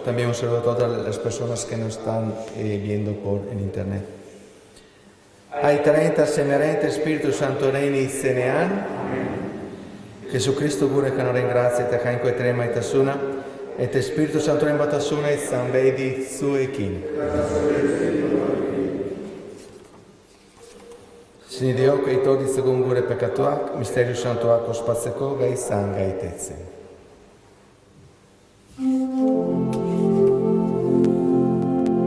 También un saludo a todas las personas que nos están viendo por en internet. Aitarenta, semerente, Spiritu Santo reini senean. Jesucristo gure che non ringrazia te cain quae trema et asuna, et Spiritu Santo in batasuna et san vedi su e kin. Sine Deo che todi segun gure peccatuac, Mysterium Sanctuac ospacecoga et sanga et etsen.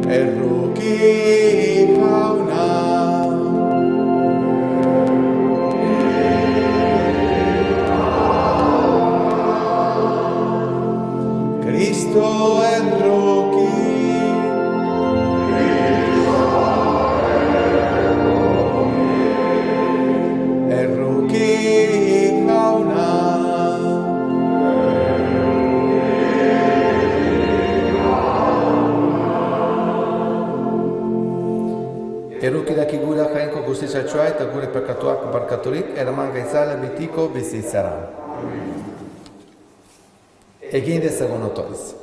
Erruki fauna. Cristo erruki. Erruki fauna. Eruki da kigura kainko guztiza txoa eta gure pekatuak barkaturik eraman gaitzala bitiko bizitzara. Egin dezagun otoiz.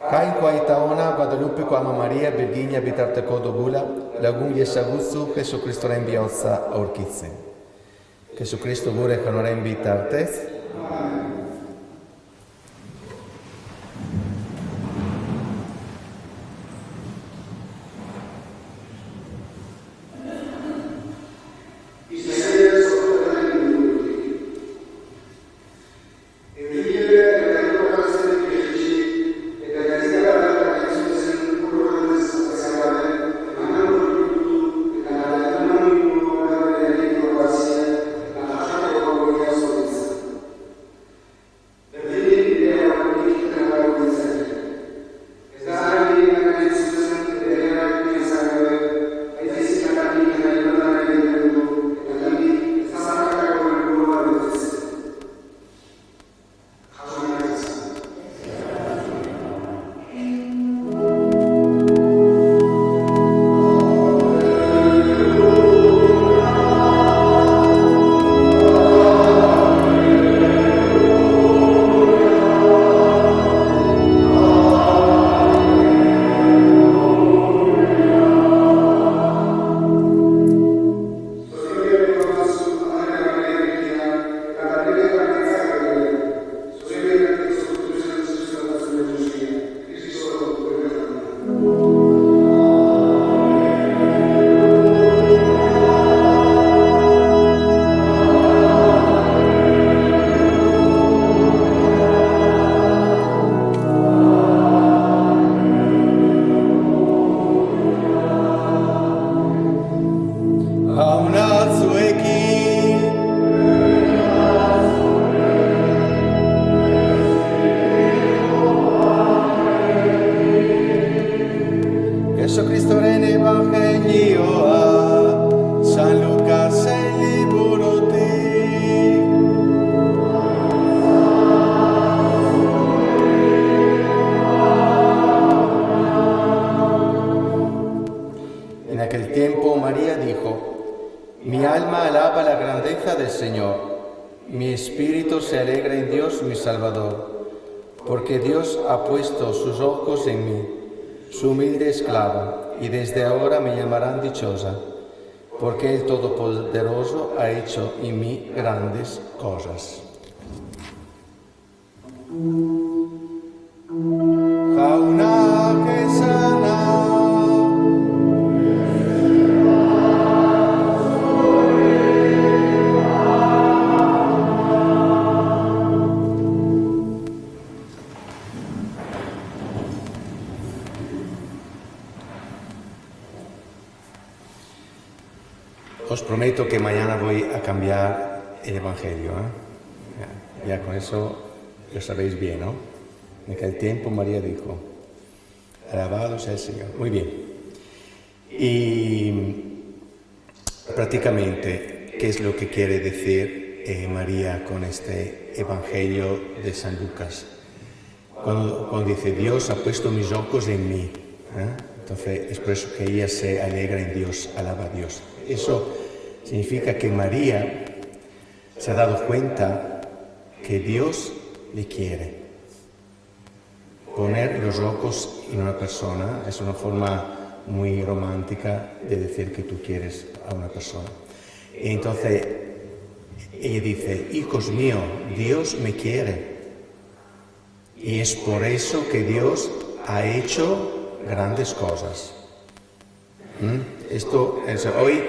Kainko aita ona Guadalupeko ama Maria Virginia bitarteko dugula lagun jesagutzu Jesukristoren bihotza aurkitzen. Jesukristo gure janoren bitartez, porque Dios ha puesto sus ojos en mí, su humilde esclava, y desde ahora me llamarán dichosa, porque el Todopoderoso ha hecho en mí grandes cosas. Os prometo que mañana voy a cambiar el Evangelio. Ya con eso lo sabéis bien, ¿no? En aquel tiempo María dijo, alabado sea el Señor. Muy bien. Y prácticamente, ¿qué es lo que quiere decir María con este Evangelio de San Lucas? Cuando dice, Dios ha puesto mis ojos en mí. Entonces es por eso que ella se alegra en Dios, alaba a Dios. Eso significa que María se ha dado cuenta que Dios le quiere. poner los ojos en una persona es una forma muy romántica de decir que tú quieres a una persona. Y entonces ella dice, hijos míos, Dios me quiere. Y es por eso que Dios ha hecho grandes cosas. Esto hoy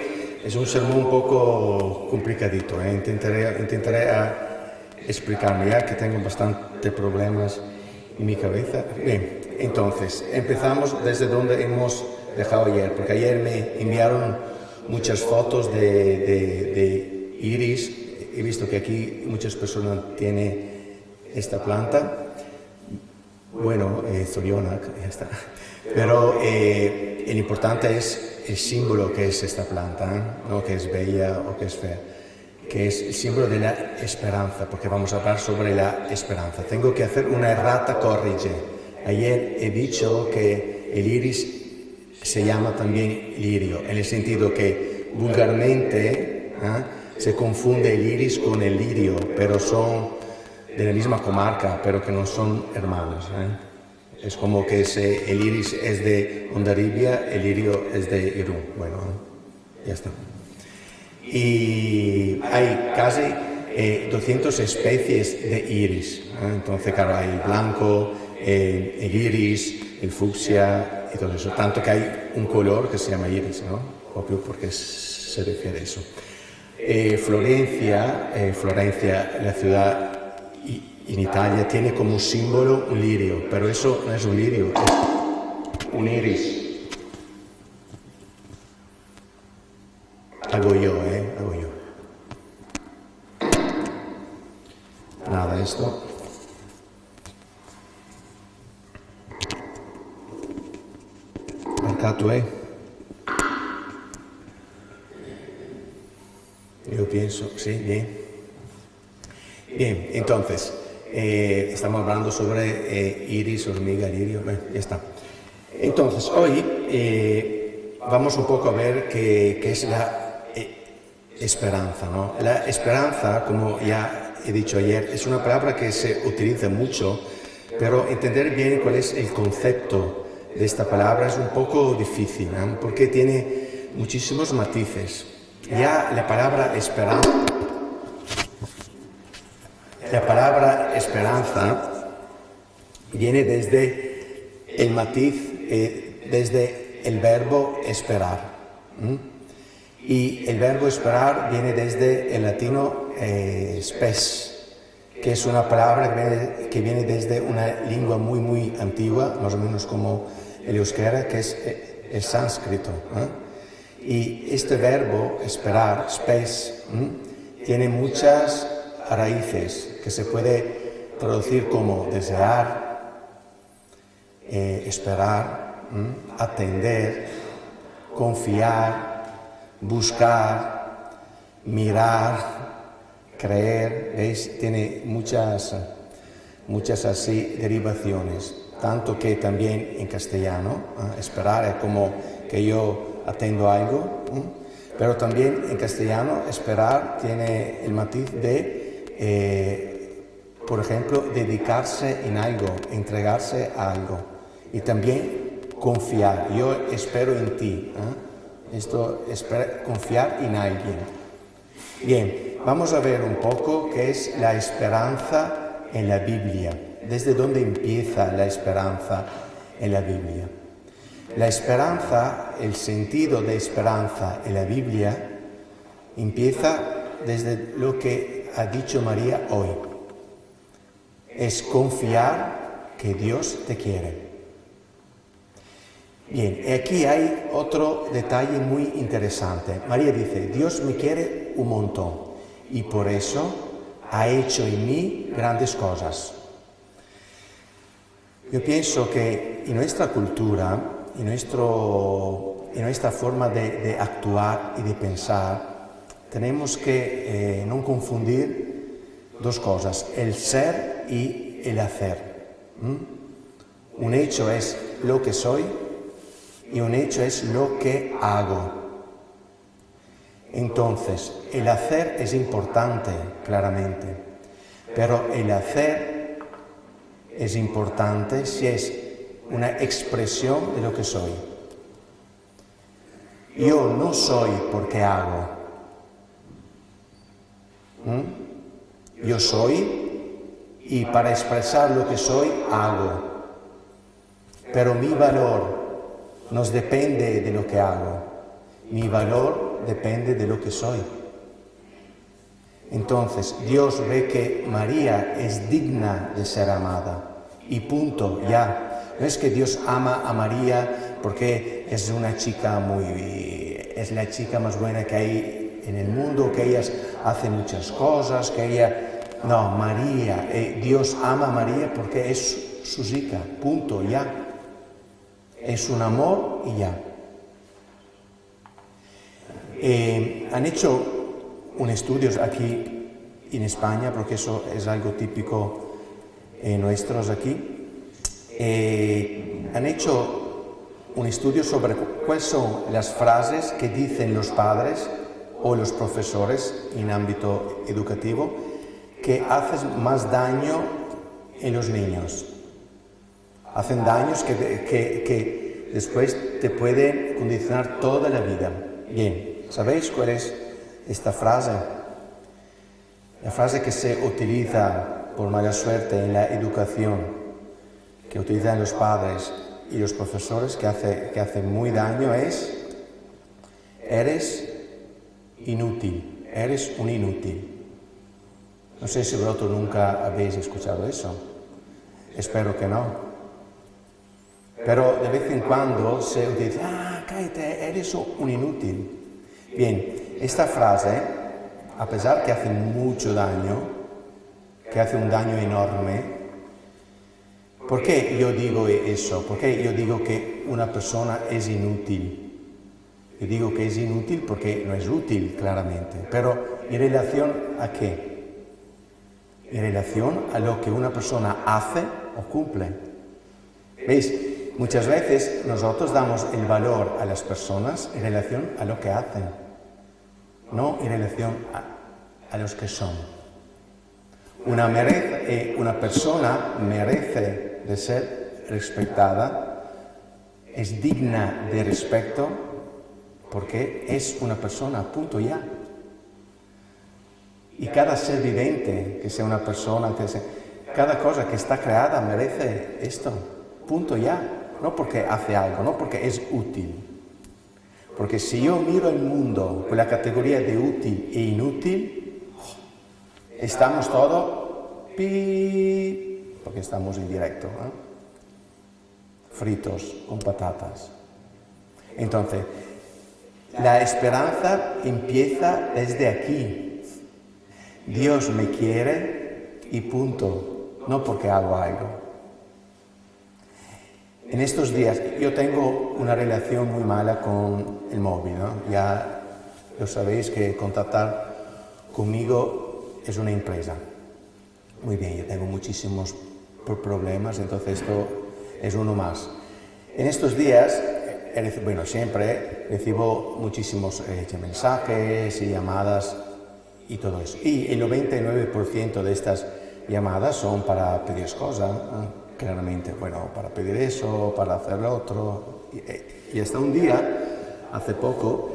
es un sermón un poco complicadito. Intentaré explicarme, ya que tengo bastante problemas en mi cabeza. Bien, entonces, empezamos desde donde hemos dejado ayer, porque ayer me enviaron muchas fotos de iris. He visto que aquí muchas personas tienen esta planta. Bueno, Zorionak, ya está. Pero el importante es el símbolo que es esta planta, no que es bella o que es fea, que es el símbolo de la esperanza, porque vamos a hablar sobre la esperanza. Tengo que hacer una errata corrige. Ayer he dicho que el iris se llama también lirio, en el sentido que vulgarmente se confunde el iris con el lirio, pero son de la misma comarca, pero que no son hermanos. Es como que el iris es de Hondarribia, el lirio es de Irún. Bueno, ya está. Y hay casi 200 especies de iris. Entonces, claro, hay el blanco, el iris, el fucsia y todo eso. Tanto que hay un color que se llama iris, ¿no? Obvio porque se refiere a eso. Florencia, la ciudad en Italia, tiene como símbolo un lirio, pero eso no es un lirio, es un iris. Hago yo. Nada, esto. Marcato, Yo pienso, sí, bien. Bien, entonces, estamos hablando sobre iris, hormiga, lirio, ya está. Entonces, hoy vamos un poco a ver qué es la esperanza, ¿no? La esperanza, como ya he dicho ayer, es una palabra que se utiliza mucho, pero entender bien cuál es el concepto de esta palabra es un poco difícil, ¿no? Porque tiene muchísimos matices. Ya la palabra esperanza viene desde el matiz, desde el verbo esperar. Y el verbo esperar viene desde el latino spes, que es una palabra que viene desde una lengua muy, muy antigua, más o menos como el euskera, que es el sánscrito. Y este verbo esperar, spes, tiene muchas raíces que se puede traducir como desear, esperar, atender, confiar, buscar, mirar, creer. ¿Veis? Tiene muchas así derivaciones. Tanto que también en castellano, esperar es como que yo atendo algo, pero también en castellano esperar tiene el matiz de, por ejemplo, dedicarse en algo, entregarse a algo. Y también confiar. Yo espero en ti. Esto es confiar en alguien. Bien, vamos a ver un poco qué es la esperanza en la Biblia. ¿Desde dónde empieza la esperanza en la Biblia? La esperanza, el sentido de esperanza en la Biblia, empieza desde lo que ha dicho María hoy. Es confiar que Dios te quiere. Bien, aquí hay otro detalle muy interesante. María dice, Dios me quiere un montón y por eso ha hecho en mí grandes cosas. Yo pienso que en nuestra cultura, en nuestra forma de actuar y de pensar, tenemos que no confundir dos cosas, el ser y el hacer. Un hecho es lo que soy y un hecho es lo que hago. Entonces, el hacer es importante, claramente, pero el hacer es importante si es una expresión de lo que soy. Yo no soy porque hago. Yo soy y para expresar lo que soy, hago. Pero mi valor no depende de lo que hago. Mi valor depende de lo que soy. Entonces, Dios ve que María es digna de ser amada. Y punto, ya. No es que Dios ama a María porque es una chica es la chica más buena que hay en el mundo, que ella hace muchas cosas, que ella... No, María, Dios ama a María porque es su hija, punto, ya. Es un amor y ya. Han hecho un estudio aquí en España, porque eso es algo típico nuestros aquí. Han hecho un estudio sobre cuáles son las frases que dicen los padres o los profesores en ámbito educativo que hacen más daño en los niños. Hacen daños que después te pueden condicionar toda la vida. Bien, ¿sabéis cuál es esta frase? La frase que se utiliza por mala suerte en la educación, que utilizan los padres y los profesores, que hace muy daño, es: eres inútil, eres un inútil. No sé si vosotros nunca habéis escuchado eso. Espero que no. Pero de vez en cuando se utiliza: cállate, eres un inútil. Bien, esta frase, a pesar que hace mucho daño, que hace un daño enorme, ¿por qué yo digo eso? ¿Por qué yo digo que una persona es inútil? Yo digo que es inútil porque no es útil, claramente. Pero ¿en relación a qué? En relación a lo que una persona hace o cumple. ¿Veis? Muchas veces nosotros damos el valor a las personas en relación a lo que hacen, no en relación a los que son. Una persona merece de ser respetada, es digna de respeto porque es una persona, punto, ya. Y cada ser viviente, que sea una persona, cada cosa que está creada merece esto, punto, ya. No porque hace algo, no porque es útil. Porque si yo miro el mundo con la categoría de útil e inútil, estamos todos porque estamos en directo, fritos con patatas. Entonces, la esperanza empieza desde aquí. Dios me quiere y punto, no porque hago algo. En estos días yo tengo una relación muy mala con el móvil, ¿no? Ya lo sabéis que contactar conmigo es una empresa. Muy bien, yo tengo muchísimos problemas, entonces esto es uno más. En estos días, siempre recibo muchísimos mensajes y llamadas y todo eso. Y el 99% de estas llamadas son para pedir cosas, claramente, para pedir eso, para hacer lo otro. Y hasta un día, hace poco,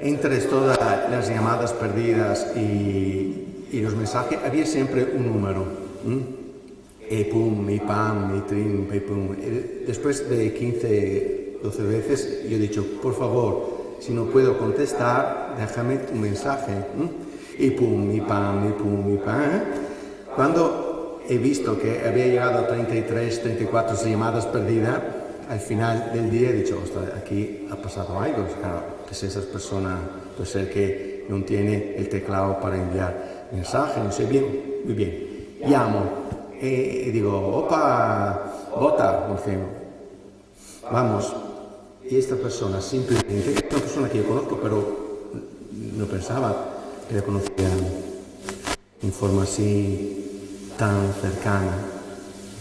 entre todas las llamadas perdidas y los mensajes, había siempre un número. E pum, mi pam, mi trin, mi pum. Después de 15, 12 veces, yo he dicho: por favor, si no puedo contestar, déjame un mensaje. Y pum, mi pam, mi pum, mi pam. Cuando he visto que había llegado a 33, 34 llamadas perdidas, al final del día he dicho: ostras, aquí ha pasado algo. Claro, que si esa persona puede ser que no tiene el teclado para enviar mensajes, no sé bien, muy bien. Llamo y digo: opa, bota, vamos. Y esta persona simplemente, es una persona que yo conozco, pero no pensaba que la conocía en forma así tan cercana.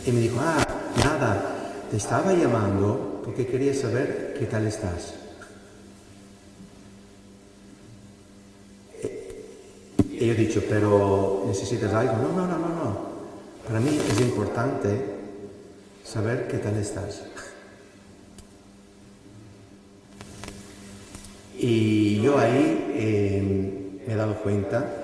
Y me dijo: nada, te estaba llamando porque quería saber qué tal estás. Y yo he dicho: pero ¿necesitas algo? No. para mí es importante saber qué tal estás. Y yo ahí me he dado cuenta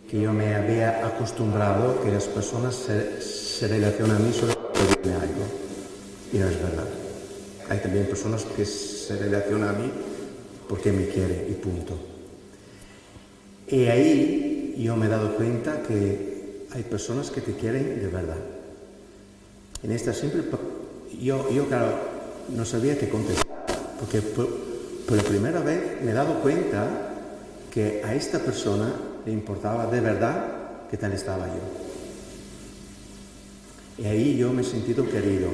que yo me había acostumbrado que las personas se relacionan a mí solo para pedirme algo. Y no es verdad. Hay también personas que se relacionan a mí porque me quieren y punto. Y ahí yo me he dado cuenta que hay personas que te quieren de verdad. En esta simple... Yo claro, no sabía qué contestar. Porque por la primera vez me he dado cuenta que a esta persona le importaba de verdad qué tal estaba yo. Y ahí yo me he sentido querido.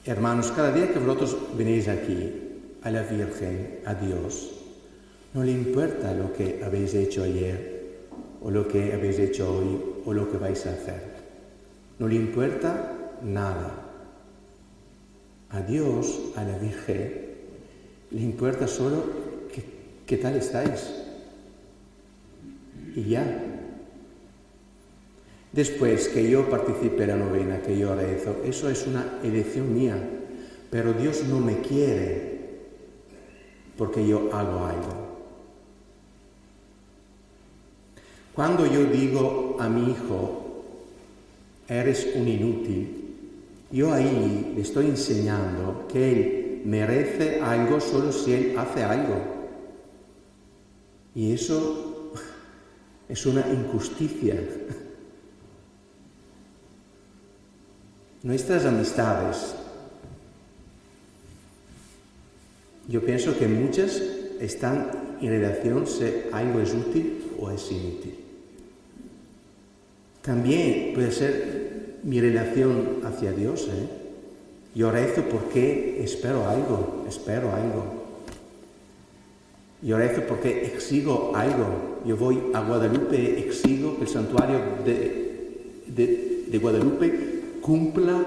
Hermanos, cada día que vosotros venís aquí, a la Virgen, a Dios, no le importa lo que habéis hecho ayer, o lo que habéis hecho hoy, o lo que vais a hacer. No le importa nada. A Dios, a la Virgen, le importa solo qué tal estáis. Y ya. Después que yo participe en la novena, que yo rezo, eso es una elección mía. Pero Dios no me quiere porque yo hago algo. Cuando yo digo a mi hijo, eres un inútil, yo ahí le estoy enseñando que él merece algo solo si él hace algo. Y eso es una injusticia. Nuestras amistades, yo pienso que muchas están en relación si algo es útil o es inútil. También puede ser mi relación hacia Dios, Yo rezo porque espero algo. Yo rezo porque exijo algo. Yo voy a Guadalupe y exijo que el santuario de Guadalupe cumpla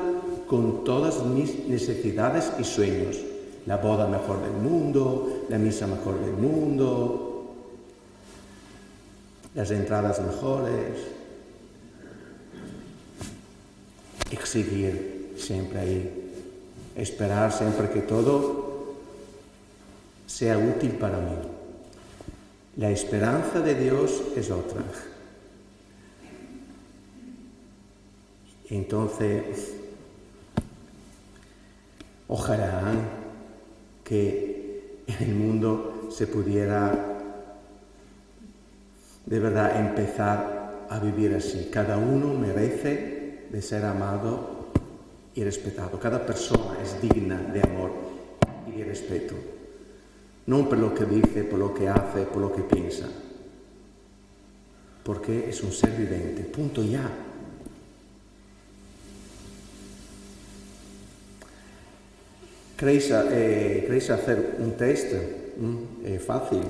con todas mis necesidades y sueños. La boda mejor del mundo, la misa mejor del mundo, las entradas mejores. Exigir siempre ahí, esperar siempre que todo sea útil para mí. La esperanza de Dios es otra. Entonces, ojalá que en el mundo se pudiera de verdad empezar a vivir así. Cada uno merece de ser amado y respetado. Cada persona es digna de amor y de respeto. No por lo que dice, por lo que hace, por lo que piensa. Porque es un ser viviente. Punto ya. ¿Queréis hacer un test? Fácil.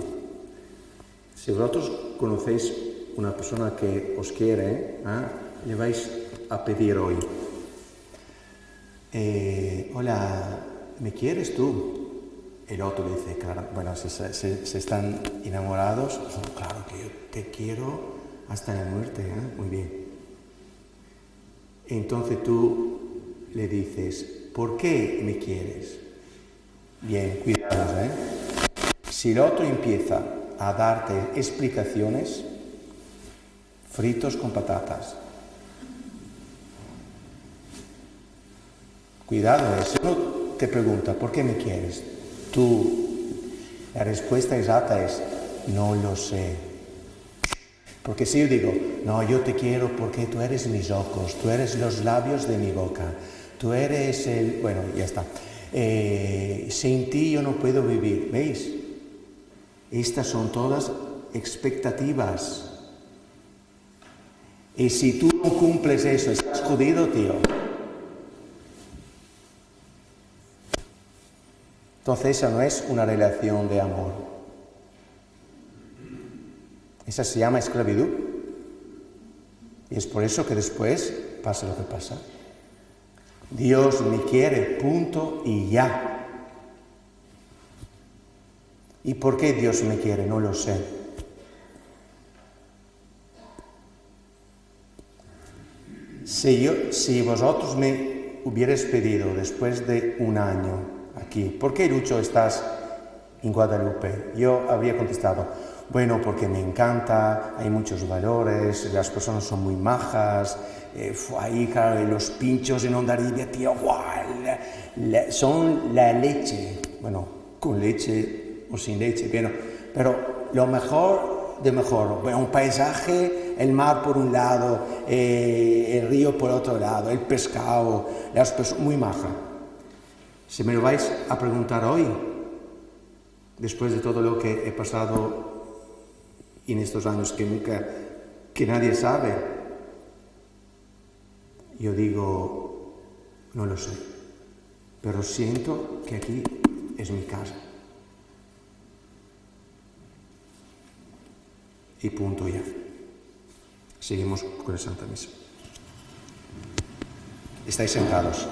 Si vosotros conocéis una persona que os quiere, le vais a pedir hoy. Hola, ¿me quieres tú? El otro dice, claro, bueno, se están enamorados. Oh, claro que yo te quiero hasta la muerte, muy bien. Entonces tú le dices, ¿por qué me quieres? Bien, cuidado, Si el otro empieza a darte explicaciones, fritos con patatas. Cuidado, si uno te pregunta, ¿por qué me quieres? La respuesta exacta es, no lo sé. Porque si yo digo, no, yo te quiero porque tú eres mis ojos, tú eres los labios de mi boca, tú eres bueno, ya está. Sin ti yo no puedo vivir, ¿veis? Estas son todas expectativas. Y si tú no cumples eso, estás jodido, tío. Entonces esa no es una relación de amor. Esa se llama esclavitud. Y es por eso que después pasa lo que pasa. Dios me quiere, punto y ya. ¿Y por qué Dios me quiere? No lo sé. Si vosotros me hubierais pedido después de un año aquí, ¿por qué, Lucho, estás en Guadalupe? Yo habría contestado, bueno, porque me encanta, hay muchos valores, las personas son muy majas, ahí, claro, los pinchos en Hondarribia, tío, ¡guau! Son la leche, bueno, con leche o sin leche, pero lo mejor de mejor, un paisaje, el mar por un lado, el río por otro lado, el pescado, las personas, muy maja. Si me lo vais a preguntar hoy, después de todo lo que he pasado en estos años que nadie sabe, yo digo, no lo sé, pero siento que aquí es mi casa. Y punto ya. Seguimos con la Santa Misa. Estáis sentados.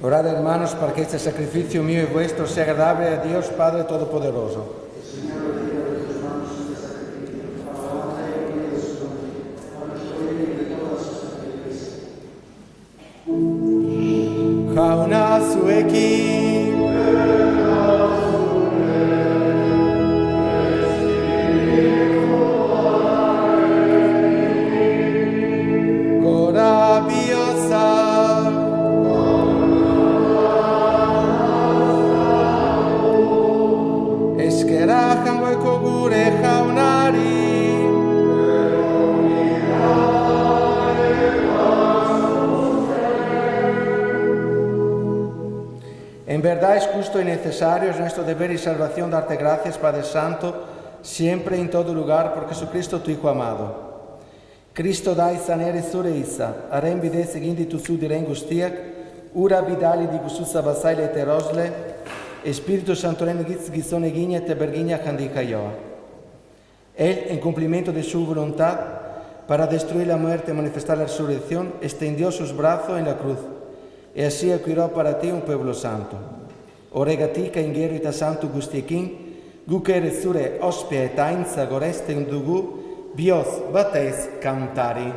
Orad, hermanos, para que este sacrificio mío y vuestro sea agradable a Dios Padre Todopoderoso. Hauna sueki. En verdad es justo y necesario, es nuestro deber y salvación darte gracias, Padre Santo, siempre y en todo lugar, por Jesucristo, tu Hijo amado. Cristo dai sanere sure isa, arem bide seguindi tu su direm gustiac, ura bidali di gususa basaile terosle, Espíritu Santo renegitz gizone guiña te berguiña candica yoa. Él, en cumplimiento de su voluntad, para destruir la muerte y manifestar la resurrección, extendió sus brazos en la cruz, y así adquirió para ti un pueblo santo. Oregatica ingerita santo gustiequín, guque resure ospie tainza goreste un dugu, bios bates cantari.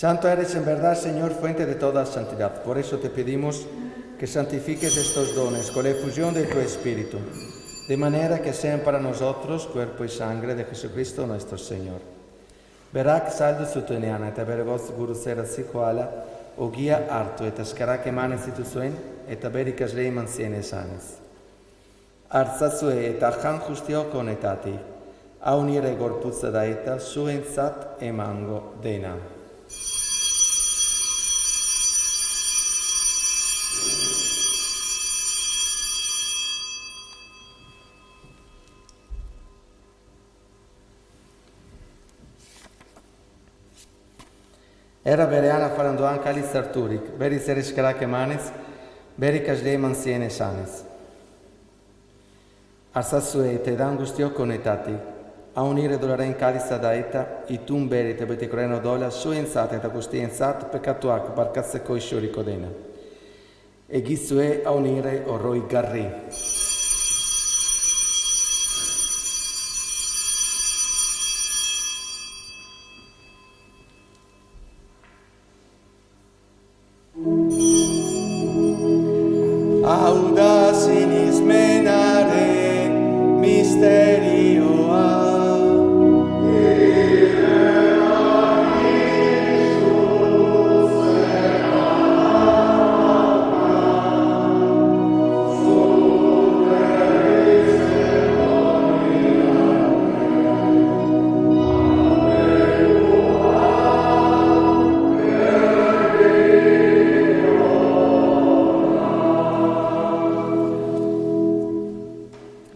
Santo eres en verdad, Señor, fuente de toda santidad. Por eso te pedimos que santifiques estos dones con la efusión de tu Espíritu, de manera que sean para nosotros cuerpo y sangre de Jesucristo nuestro Señor. Berak saldo sutuniana, et averevos gurusera sikoala, o guia arto, et ascarak emanes itusuen, et aberikas reiman siene sanes. Artzazue et achan justio conetati, a unire gorpuzza daeta, suen sat emango dena. Era bereana farandoan calis arturic, beris eris carac emanes, bericas leiman siene sanes. Arsasue te d'angustio conetati, a unire dolaren calis adaeta, itum berite beticreno dola, suensat et agustiensat, peccatuac barcasse coisciuri codena. E gisue a unire orroi garri. Audas inis menare mysterioa.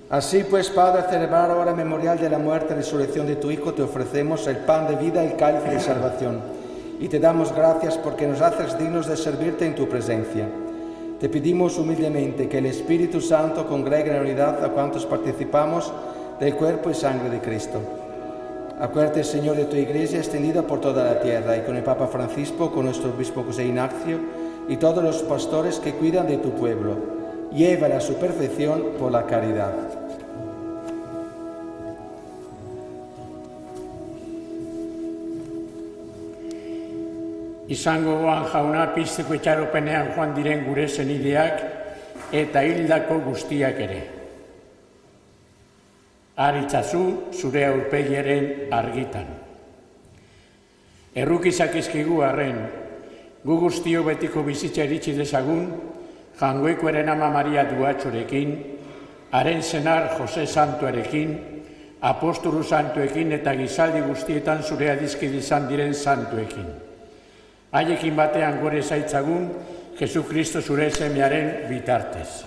Así pues, Padre, a celebrar ahora el memorial de la muerte y resurrección de tu Hijo, te ofrecemos el pan de vida y el cáliz de salvación. Y te damos gracias porque nos haces dignos de servirte en tu presencia. Te pedimos humildemente que el Espíritu Santo congregue en unidad a cuantos participamos del cuerpo y sangre de Cristo. Acuérdate, Señor, de tu Iglesia extendida por toda la tierra y con el Papa Francisco, con nuestro obispo José Ignacio y todos los pastores que cuidan de tu pueblo. Llévala a su perfección por la caridad. Izango goan jauna pizteko itxaropenean joan diren gure senideak eta hildako guztiak ere. Aritzazu zure aurpegiaren argitan. Errukizak izkigu arren, gu guztio betiko bizitza iritsi dezagun, jangoikoaren ama Maria Duatxorekin, haren senar Jose Santuarekin, apostolu santuekin eta gizaldi guztietan zure adizkide izan diren santuekin. Haiekin batean gore zaitzagun, Jesukristo zure semearen bitartez.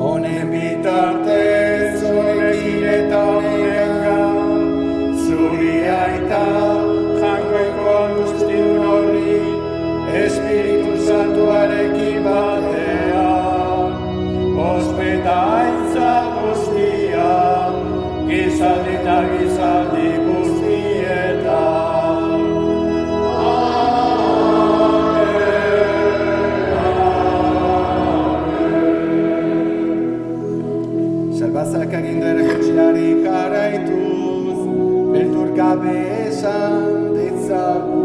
Honen bitartez, honekin eta honengan, zuri aita, jangoiko guztiun horri, Espiritu Santuarekin batean, ospeta aitza guztia, gizaldi eta gizaldi guztietan. Salvazak agindu erakutsilari karaituz, beldur gabe esan ditzagu.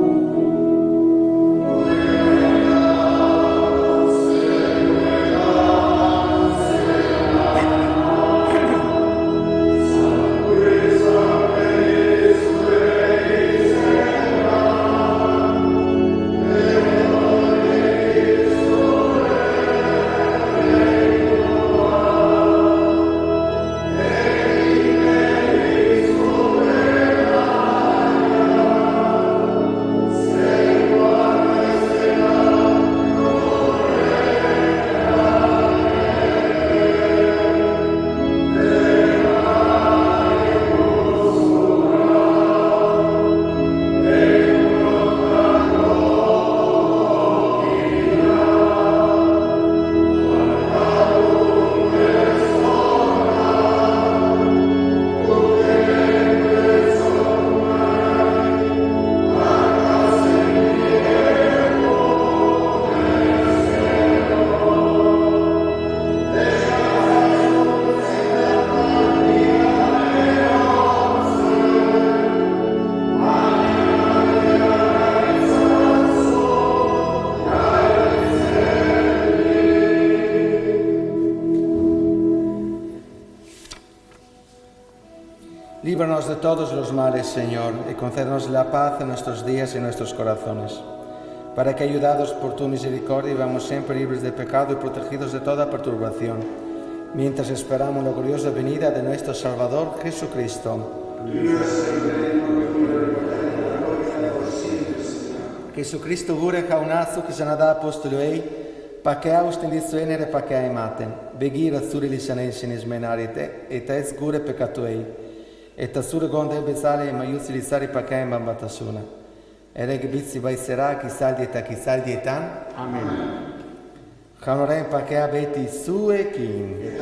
Sangue Líbranos de todos los males, Señor, y concédenos la paz en nuestros días y en nuestros corazones, para que, ayudados por tu misericordia, vivamos siempre libres de pecado y protegidos de toda perturbación, mientras esperamos la gloriosa venida de nuestro Salvador Jesucristo. Jesucristo gure kaunasu kisanada apostoloi, pakea ustendisuenere pakea ematen, begira suri lisanen menarite, et es gure pecatuei, et asure gonde besale maiusilisari pakea embatasuna. Ereg bitsi vaisera kisaldietan. Amen. Janoren pakea beti suekin.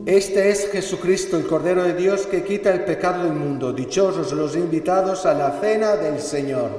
Este es Jesucristo, el Cordero de Dios, que quita el pecado del mundo. Dichosos los invitados a la cena del Señor.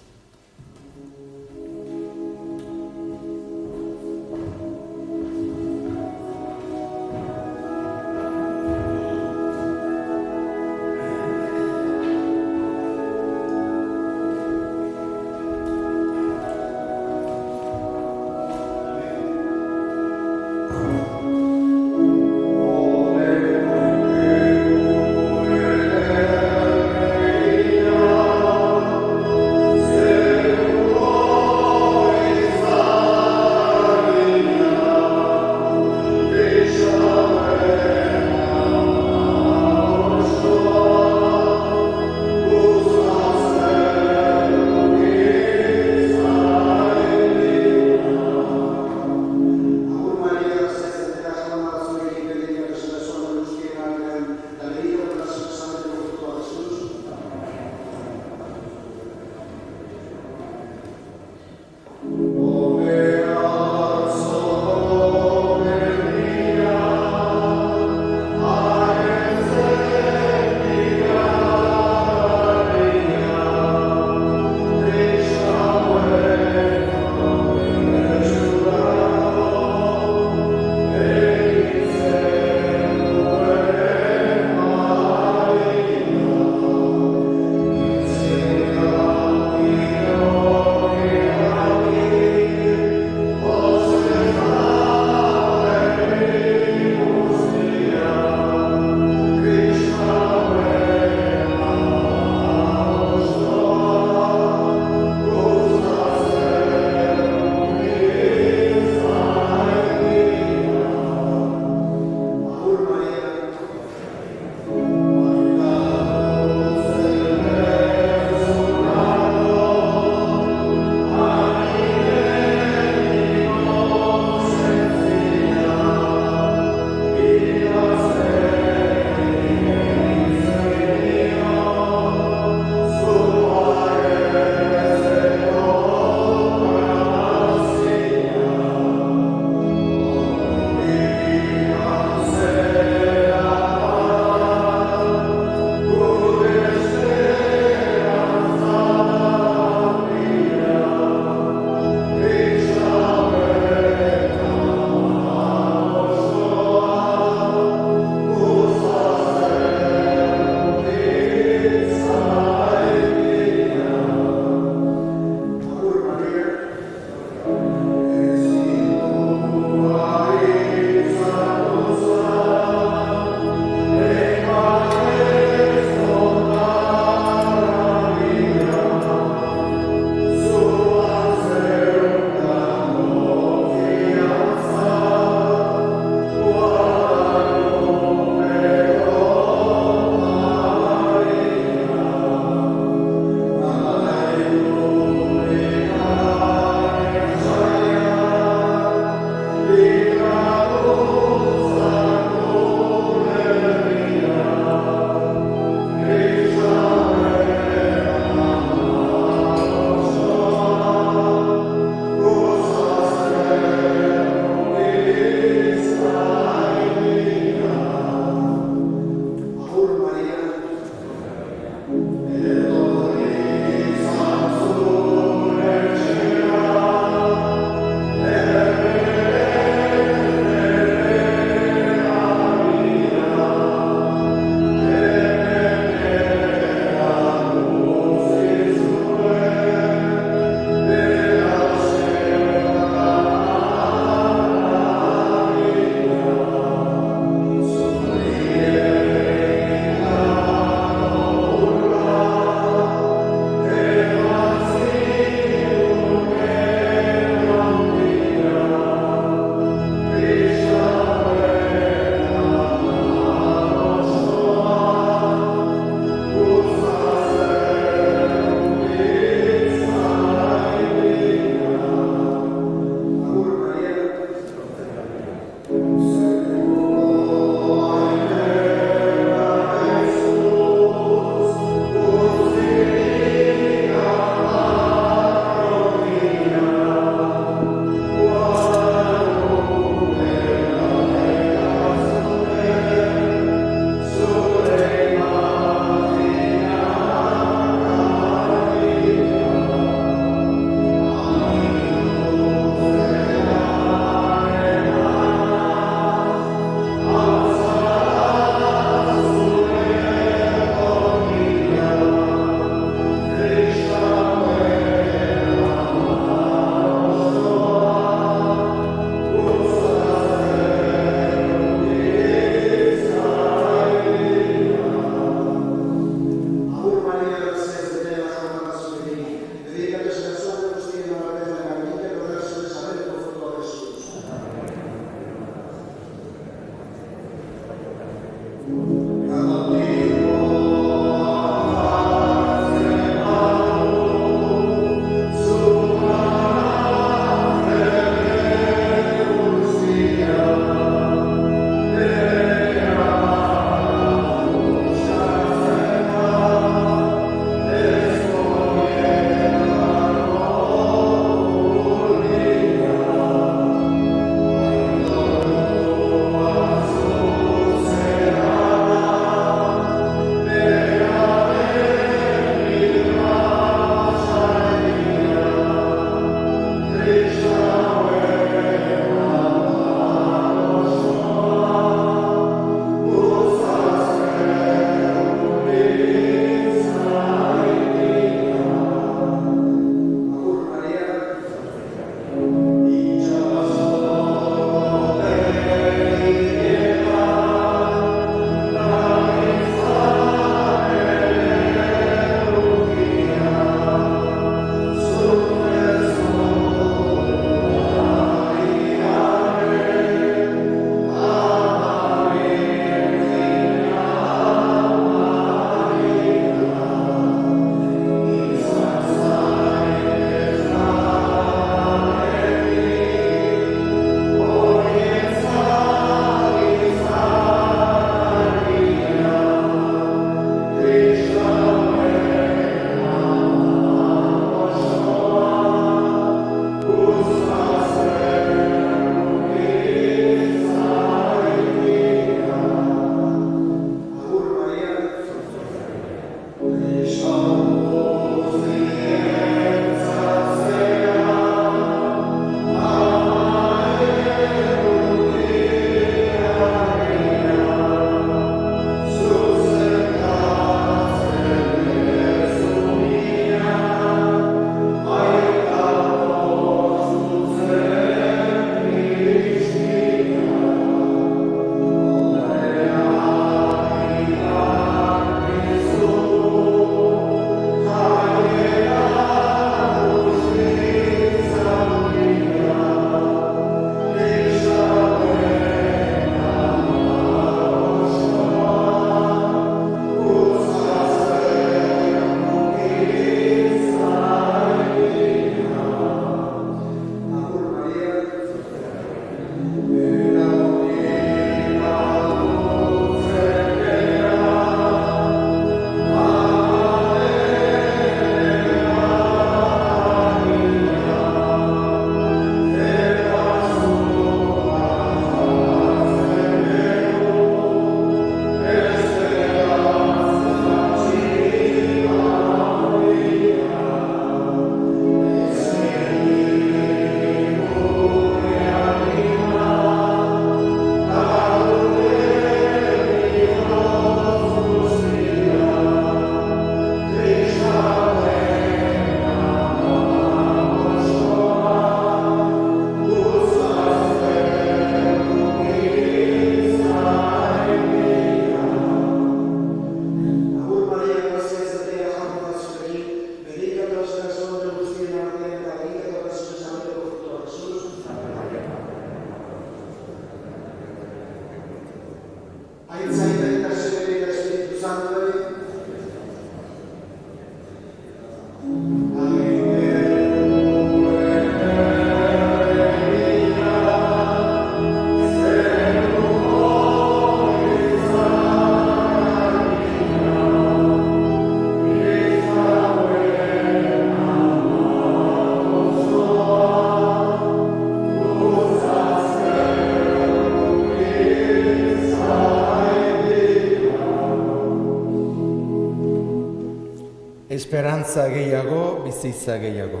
esperanza gehiago, bizitza gehiago.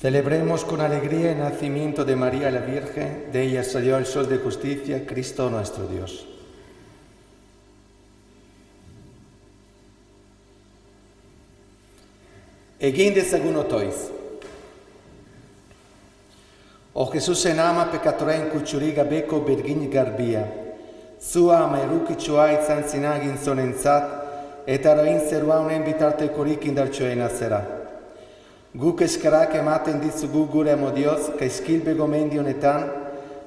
Celebremos con alegría el nacimiento de María la Virgen, de ella salió el sol de justicia, Cristo nuestro Dios. Egin dezagun otoiz. O Jesusen ama pekatoren kutsuri gabeko bergin garbia. Zua ama erukitsua izan zinagin zonentzat, eta arain zerua honen bitartekorik indartxoena zera. Guk eskarak ematen dizugu gure amodioz, kaizkilbe gomendionetan,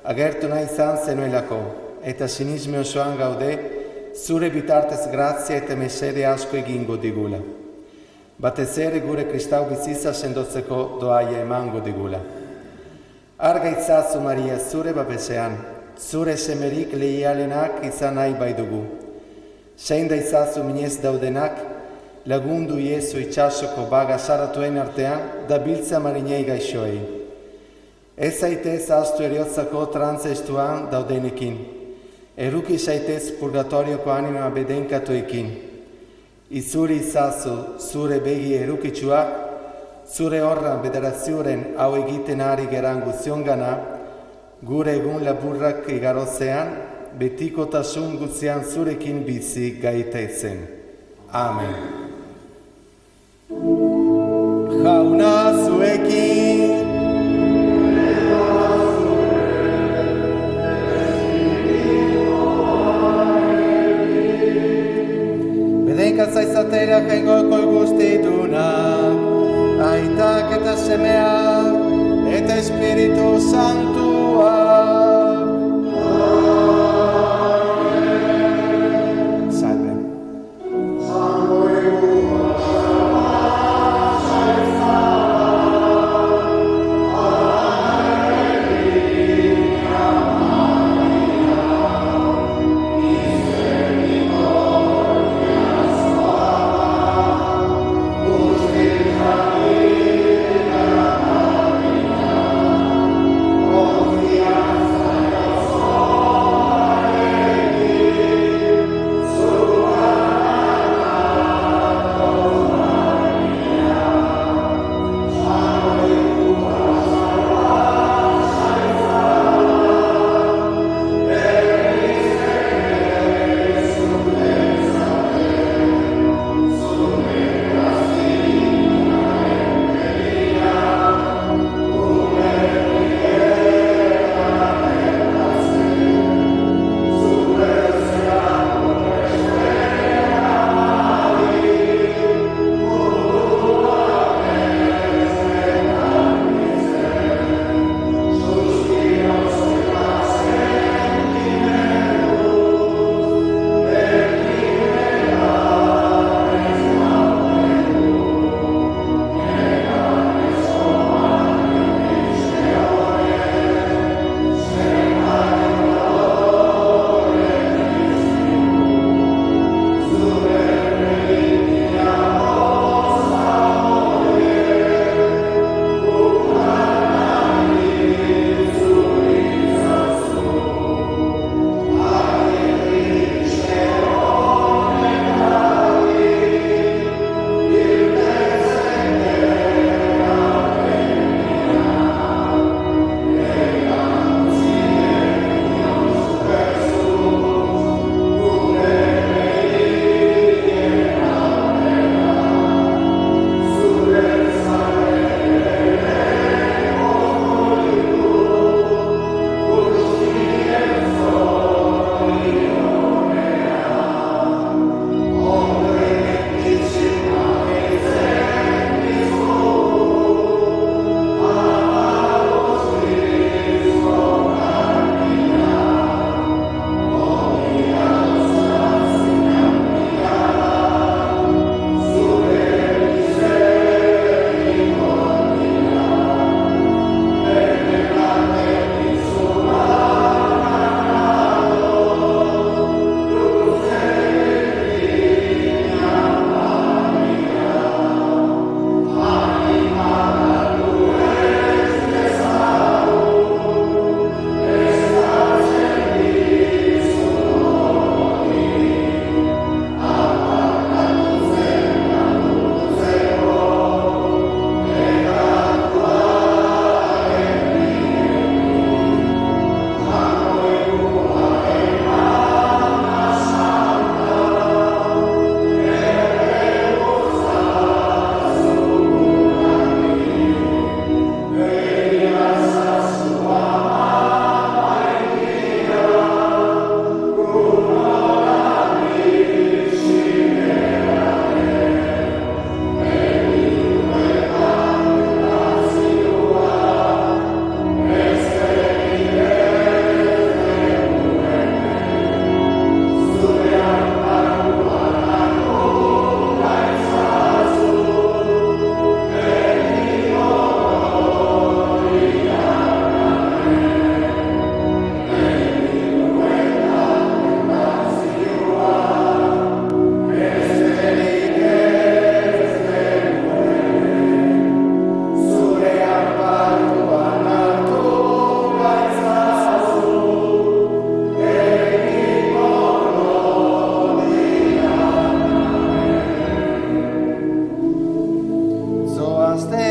agertu nahi izan zenuelako, eta sinisme osoan gaude, zure bitartez grazia eta mesede asko egingo digula. Batez ere gure kristau bizitza sendotzeko doaia emango digula. Arga itzazu, Maria, zure babesean, zure semerik leialenak izan nahi bai dugu. Zein da izazu minez daudenak, lagundu Iesu itxasoko baga saratuen artean, da biltza marinei gaixoei. Ez zaitez astu eriotzako trantzestuan daudenekin. Eruki zaitez purgatorioko anima bedenkatuekin. Izuri izazu zure begi erukitsuak, zure horran bederazioaren hau egiten ari geran guzion gana, gure egun laburrak igarozean, betikotasun gutzian zurekin bizi gaitezen. Amen. Jauna zuekin. Bedenkatza izatera jaingoko guztitunak, aitak eta semeak, eta Espiritu Santua. Salve. Oh misterio